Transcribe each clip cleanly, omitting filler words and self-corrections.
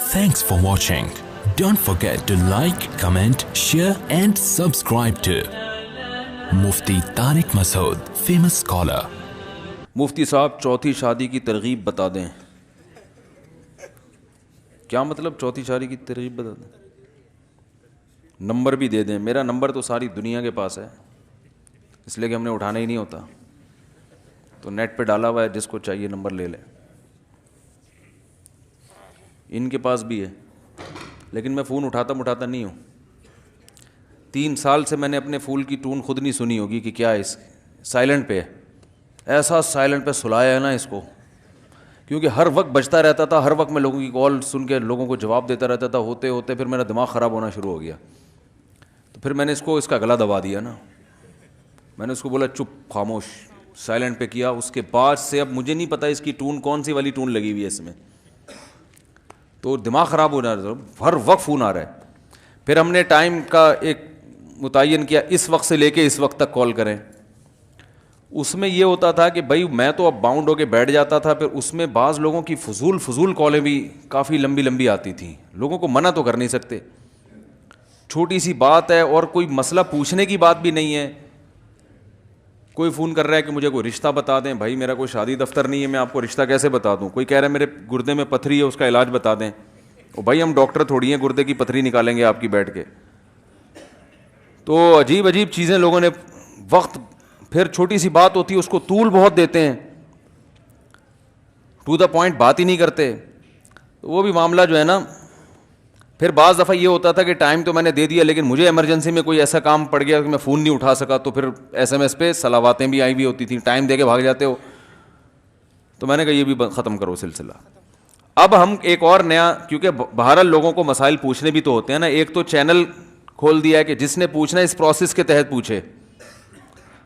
Thanks for watching. Don't forget to like, comment, share and subscribe to Mufti Tariq Masood, famous scholar. مفتی صاحب چوتھی شادی کی ترغیب بتا دیں. کیا مطلب چوتھی شادی کی ترغیب بتا دیں؟ نمبر بھی دے دیں. میرا نمبر تو ساری دنیا کے پاس ہے, اس لیے کہ ہم نے اٹھانا ہی نہیں ہوتا, تو نیٹ پہ ڈالا ہوا ہے, جس کو چاہیے نمبر لے لیں. ان کے پاس بھی ہے, لیکن میں فون اٹھاتا نہیں ہوں. 3 سال سے میں نے اپنے فون کی ٹون خود نہیں سنی ہوگی کہ کیا ہے اس سائلنٹ پہ ہے. ایسا سائلنٹ پہ سلایا ہے نا اس کو, کیونکہ ہر وقت بجتا رہتا تھا, ہر وقت میں لوگوں کی کال سن کے لوگوں کو جواب دیتا رہتا تھا. ہوتے ہوتے پھر میرا دماغ خراب ہونا شروع ہو گیا, تو پھر میں نے اس کا گلا دبا دیا نا. میں نے اس کو بولا چپ خاموش, سائلنٹ پہ کیا. اس کے بعد سے اب مجھے نہیں پتا اس کی ٹون کون سی والی ٹون لگی ہوئی ہے اس میں, تو دماغ خراب ہو رہا ہے, ہر وقت فون آ رہا ہے. پھر ہم نے ٹائم کا ایک متعین کیا, اس وقت سے لے کے اس وقت تک کال کریں. اس میں یہ ہوتا تھا کہ بھائی میں تو اب باؤنڈ ہو کے بیٹھ جاتا تھا. پھر اس میں بعض لوگوں کی فضول کالیں بھی کافی لمبی آتی تھیں. لوگوں کو منع تو کر نہیں سکتے, چھوٹی سی بات ہے اور کوئی مسئلہ پوچھنے کی بات بھی نہیں ہے. کوئی فون کر رہا ہے کہ مجھے کوئی رشتہ بتا دیں. بھائی میرا کوئی شادی دفتر نہیں ہے, میں آپ کو رشتہ کیسے بتا دوں. کوئی کہہ رہا ہے میرے گردے میں پتھری ہے, اس کا علاج بتا دیں. او بھائی ہم ڈاکٹر تھوڑی ہیں گردے کی پتھری نکالیں گے آپ کی بیٹھ کے. تو عجیب چیزیں لوگوں نے وقت, پھر چھوٹی سی بات ہوتی ہے اس کو طول بہت دیتے ہیں, ٹو دا پوائنٹ بات ہی نہیں کرتے. تو وہ بھی معاملہ جو ہے نا, پھر بعض دفعہ یہ ہوتا تھا کہ ٹائم تو میں نے دے دیا, لیکن مجھے ایمرجنسی میں کوئی ایسا کام پڑ گیا کہ میں فون نہیں اٹھا سکا, تو پھر SMS پہ صلواتیں بھی آئی ہوئی ہوتی تھیں. ٹائم دے کے بھاگ جاتے ہو, تو میں نے کہا یہ بھی ختم کرو سلسلہ. اب ہم ایک اور نیا, کیونکہ بہرحال لوگوں کو مسائل پوچھنے بھی تو ہوتے ہیں نا. ایک تو چینل کھول دیا ہے کہ جس نے پوچھنا ہے اس پروسیس کے تحت پوچھے,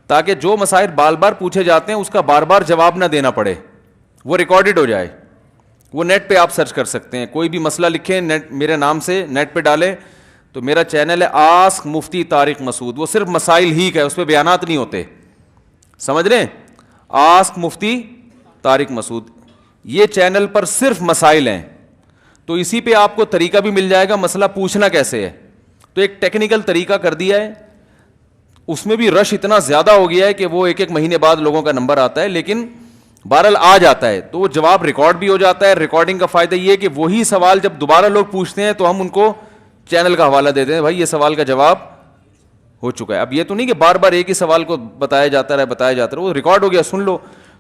تاکہ جو مسائل بار بار پوچھے جاتے ہیں اس کا بار بار جواب نہ دینا پڑے, وہ ریکارڈڈ ہو جائے. وہ نیٹ پہ آپ سرچ کر سکتے ہیں, کوئی بھی مسئلہ لکھیں نیٹ میرے نام سے نیٹ پہ ڈالیں, تو میرا چینل ہے آسک مفتی طارق مسعود. وہ صرف مسائل ہی کا ہے, اس پہ بیانات نہیں ہوتے, سمجھ رہے ہیں. آسک مفتی طارق مسعود, یہ چینل پر صرف مسائل ہیں. تو اسی پہ آپ کو طریقہ بھی مل جائے گا مسئلہ پوچھنا کیسے ہے. تو ایک ٹیکنیکل طریقہ کر دیا ہے. اس میں بھی رش اتنا زیادہ ہو گیا ہے کہ وہ ایک مہینے بعد لوگوں کا نمبر آتا ہے, لیکن بہرحال آ جاتا ہے. تو وہ جواب ریکارڈ بھی ہو جاتا ہے. ریکارڈنگ کا فائدہ یہ ہے کہ وہی سوال جب دوبارہ لوگ پوچھتے ہیں تو ہم ان کو چینل کا حوالہ دیتے ہیں, بھائی یہ سوال کا جواب ہو چکا ہے. اب یہ تو نہیں کہ بار بار ایک ہی سوال کو بتایا جاتا رہے, وہ ریکارڈ ہو گیا, سن لو.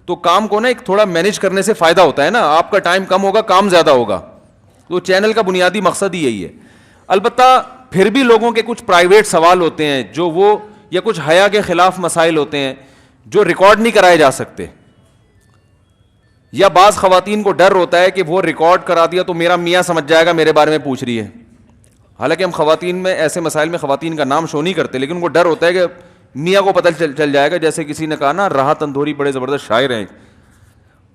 تو کام کو نا ایک تھوڑا مینیج کرنے سے فائدہ ہوتا ہے نا, آپ کا ٹائم کم ہوگا, کام زیادہ ہوگا. تو چینل کا بنیادی مقصد ہی یہی ہے. البتہ پھر بھی لوگوں کے کچھ پرائیویٹ سوال ہوتے ہیں جو وہ, یا کچھ حیا کے خلاف مسائل ہوتے ہیں جو ریکارڈ نہیں کرائے جا سکتے, یا بعض خواتین کو ڈر ہوتا ہے کہ وہ ریکارڈ کرا دیا تو میرا میاں سمجھ جائے گا میرے بارے میں پوچھ رہی ہے. حالانکہ ہم خواتین میں ایسے مسائل میں خواتین کا نام شو نہیں کرتے, لیکن ان کو ڈر ہوتا ہے کہ میاں کو پتہ چل جائے گا. جیسے کسی نے کہا نا, راحہ تندوری بڑے زبردست شاعر ہیں,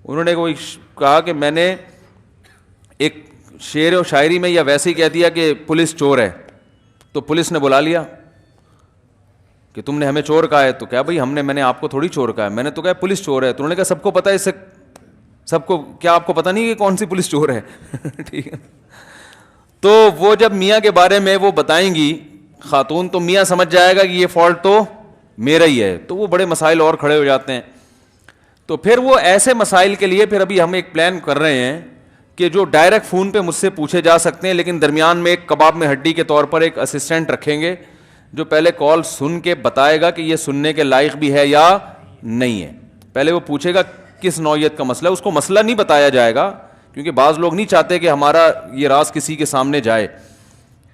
انہوں نے کوئی کہا کہ میں نے ایک شعر و شاعری میں یا ویسے ہی کہہ دیا کہ پولیس چور ہے, تو پولیس نے بلا لیا کہ تم نے ہمیں چور کہا ہے. تو کیا بھائی میں نے آپ کو تھوڑی چور کہا ہے, میں نے تو کہا پولیس چور ہے. تو انہوں نے کہا سب کو پتہ ہے, اس سے سب کو, کیا آپ کو پتہ نہیں کہ کون سی پولیس چور ہے. ٹھیک ہے. تو وہ جب میاں کے بارے میں وہ بتائیں گی خاتون, تو میاں سمجھ جائے گا کہ یہ فالٹ تو میرا ہی ہے. تو وہ بڑے مسائل اور کھڑے ہو جاتے ہیں. تو پھر وہ ایسے مسائل کے لیے پھر ابھی ہم ایک پلان کر رہے ہیں کہ جو ڈائریکٹ فون پہ مجھ سے پوچھے جا سکتے ہیں, لیکن درمیان میں ایک کباب میں ہڈی کے طور پر ایک اسسٹنٹ رکھیں گے جو پہلے کال سن کے بتائے گا کہ یہ سننے کے لائق بھی ہے یا نہیں ہے. پہلے وہ پوچھے گا کس نوعیت کا مسئلہ ہے, اس کو مسئلہ نہیں بتایا جائے گا, کیونکہ بعض لوگ نہیں چاہتے کہ ہمارا یہ راز کسی کے سامنے جائے.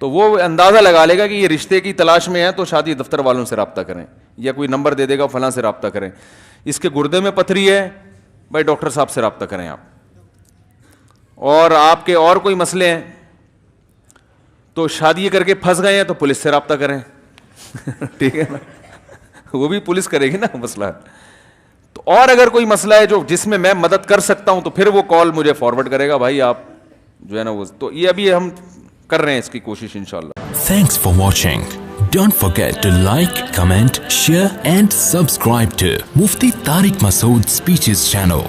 تو وہ اندازہ لگا لے گا کہ یہ رشتے کی تلاش میں ہے تو شادی دفتر والوں سے رابطہ کریں, یا کوئی نمبر دے دے گا فلاں سے رابطہ کریں. اس کے گردے میں پتھری ہے, بھائی ڈاکٹر صاحب سے رابطہ کریں آپ. اور آپ کے اور کوئی مسئلے ہیں, تو شادی کر کے پھنس گئے ہیں تو پولیس سے رابطہ کریں. ٹھیک ہے نا, وہ بھی پولیس کرے گی نا مسئلہ. تو اور اگر کوئی مسئلہ ہے جس میں میں مدد کر سکتا ہوں تو پھر وہ کال مجھے فارورڈ کرے گا, بھائی آپ جو ہے نا وہ. تو یہ ابھی ہم کر رہے ہیں اس کی کوشش انشاءاللہ. Thanks for watching. Don't forget to like, comment, share and subscribe to Mufti Tariq Masood Speeches channel.